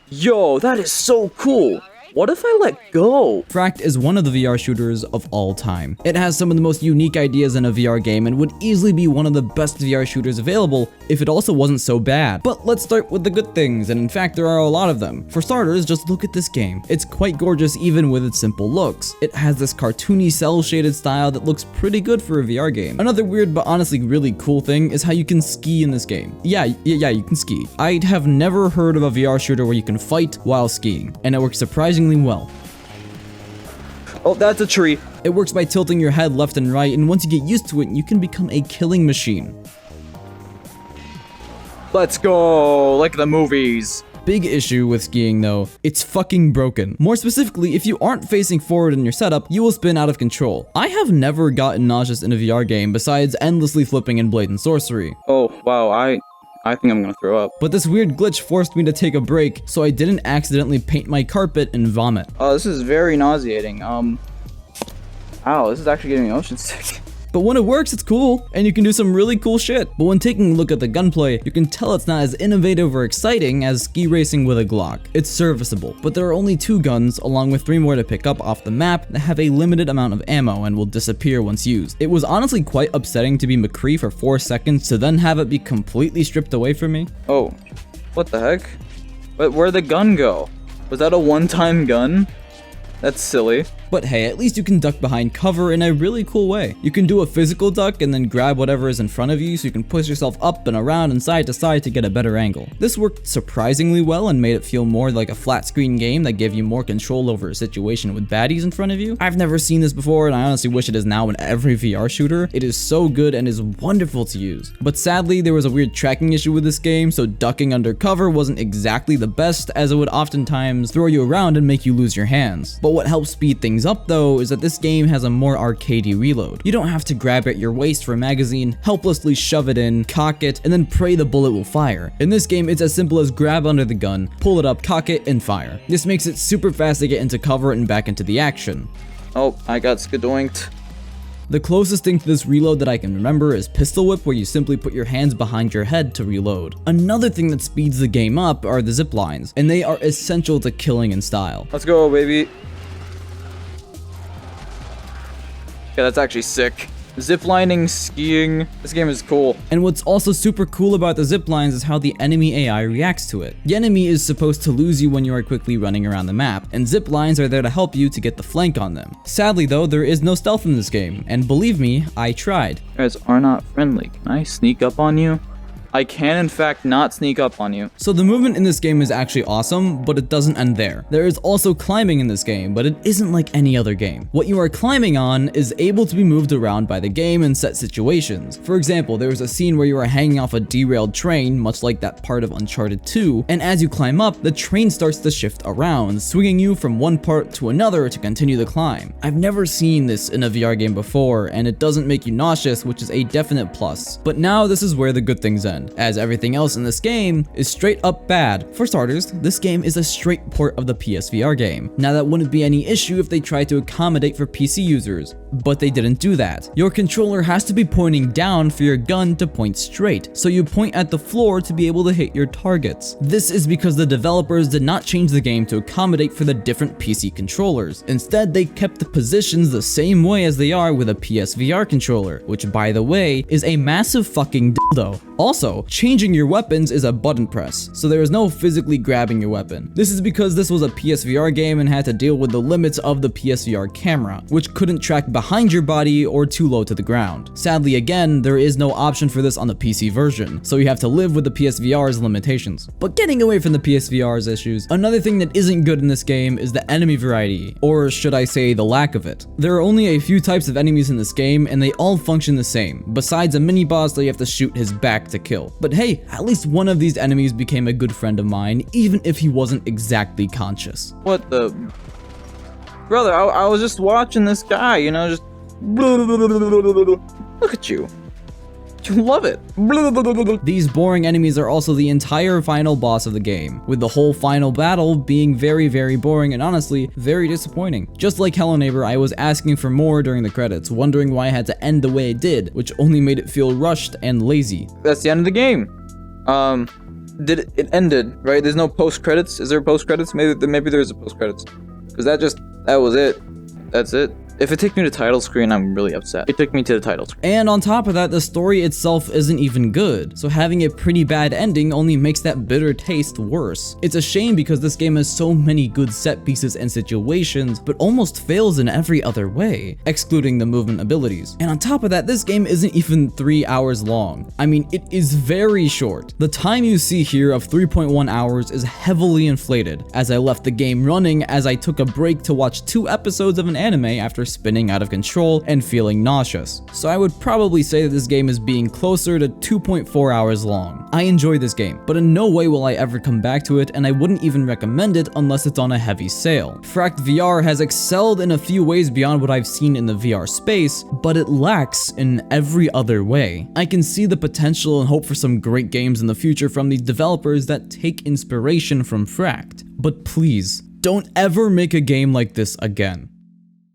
Yo, that is so cool. What if I let go? Fracked is one of the VR shooters of all time. It has some of the most unique ideas in a VR game and would easily be one of the best VR shooters available if it also wasn't so bad. But let's start with the good things, and in fact there are a lot of them. For starters, just look at this game. It's quite gorgeous even with its simple looks. It has this cartoony cel-shaded style that looks pretty good for a VR game. Another weird but honestly really cool thing is how you can ski in this game. Yeah, you can ski. I have never heard of a VR shooter where you can fight while skiing, and it works surprisingly well. Oh, that's a tree. It works by tilting your head left and right, and once you get used to it, you can become a killing machine. Let's go, like the movies. Big issue with skiing though, it's fucking broken. More specifically, if you aren't facing forward in your setup, you will spin out of control. I have never gotten nauseous in a VR game besides endlessly flipping in Blade and Sorcery. Oh, wow, I think I'm gonna throw up. But this weird glitch forced me to take a break so I didn't accidentally paint my carpet and vomit. Oh, this is very nauseating. Ow, this is actually getting me motion sick. But when it works, it's cool, and you can do some really cool shit. But when taking a look at the gunplay, you can tell it's not as innovative or exciting as ski racing with a Glock. It's serviceable, but there are only 2 guns, along with 3 more to pick up off the map that have a limited amount of ammo and will disappear once used. It was honestly quite upsetting to be McCree for 4 seconds to then have it be completely stripped away from me. Oh, what the heck? But where'd the gun go? Was that a one-time gun? That's silly. But hey, at least you can duck behind cover in a really cool way. You can do a physical duck and then grab whatever is in front of you so you can push yourself up and around and side to side to get a better angle. This worked surprisingly well and made it feel more like a flat screen game that gave you more control over a situation with baddies in front of you. I've never seen this before and I honestly wish it is now in every VR shooter. It is so good and is wonderful to use. But sadly, there was a weird tracking issue with this game, so ducking under cover wasn't exactly the best as it would oftentimes throw you around and make you lose your hands. But what helps speed things up though is that this game has a more arcadey reload. You don't have to grab at your waist for a magazine, helplessly shove it in, cock it, and then pray the bullet will fire. In this game, it's as simple as grab under the gun, pull it up, cock it, and fire. This makes it super fast to get into cover and back into the action. Oh, I got skadoinked. The closest thing to this reload that I can remember is Pistol Whip, where you simply put your hands behind your head to reload. Another thing that speeds the game up are the zip lines, and they are essential to killing in style. Let's go, baby. Yeah, that's actually sick. Ziplining, skiing, this game is cool. And what's also super cool about the zip lines is how the enemy AI reacts to it. The enemy is supposed to lose you when you are quickly running around the map, and zip lines are there to help you to get the flank on them. Sadly though, there is no stealth in this game, and believe me, I tried. You guys are not friendly. Can I sneak up on you? I can in fact not sneak up on you. So the movement in this game is actually awesome, but it doesn't end there. There is also climbing in this game, but it isn't like any other game. What you are climbing on is able to be moved around by the game in set situations. For example, there is a scene where you are hanging off a derailed train, much like that part of Uncharted 2, and as you climb up, the train starts to shift around, swinging you from one part to another to continue the climb. I've never seen this in a VR game before, and it doesn't make you nauseous, which is a definite plus. But now this is where the good things end, as everything else in this game is straight up bad. For starters, this game is a straight port of the PSVR game. Now that wouldn't be any issue if they tried to accommodate for PC users, but they didn't do that. Your controller has to be pointing down for your gun to point straight, so you point at the floor to be able to hit your targets. This is because the developers did not change the game to accommodate for the different PC controllers. Instead, they kept the positions the same way as they are with a PSVR controller, which by the way, is a massive fucking dildo. Also, changing your weapons is a button press, so there is no physically grabbing your weapon. This is because this was a PSVR game and had to deal with the limits of the PSVR camera, which couldn't track behind your body or too low to the ground. Sadly again, there is no option for this on the PC version, so you have to live with the PSVR's limitations. But getting away from the PSVR's issues, another thing that isn't good in this game is the enemy variety, or should I say the lack of it. There are only a few types of enemies in this game and they all function the same, besides a mini boss that you have to shoot his back to kill. But hey, at least one of these enemies became a good friend of mine, even if he wasn't exactly conscious. What the? Brother, I was just watching this guy, you know, just look at you. You love it. These boring enemies are also the entire final boss of the game, with the whole final battle being very, very boring and honestly, very disappointing. Just like Hello Neighbor, I was asking for more during the credits, wondering why I had to end the way it did, which only made it feel rushed and lazy. That's the end of the game. it ended, right? There's no post credits. Is there post credits? Maybe there's a post credits. Because that was it. That's it. If it took me to the title screen, I'm really upset. It took me to the title screen. And on top of that, the story itself isn't even good, so having a pretty bad ending only makes that bitter taste worse. It's a shame because this game has so many good set pieces and situations, but almost fails in every other way, excluding the movement abilities. And on top of that, this game isn't even 3 hours long. I mean, it is very short. The time you see here of 3.1 hours is heavily inflated, as I left the game running as I took a break to watch 2 episodes of an anime after spinning out of control and feeling nauseous. So I would probably say that this game is being closer to 2.4 hours long. I enjoy this game, but in no way will I ever come back to it, and I wouldn't even recommend it unless it's on a heavy sale. Fracked VR has excelled in a few ways beyond what I've seen in the VR space, but it lacks in every other way. I can see the potential and hope for some great games in the future from these developers that take inspiration from Fracked, but please, don't ever make a game like this again.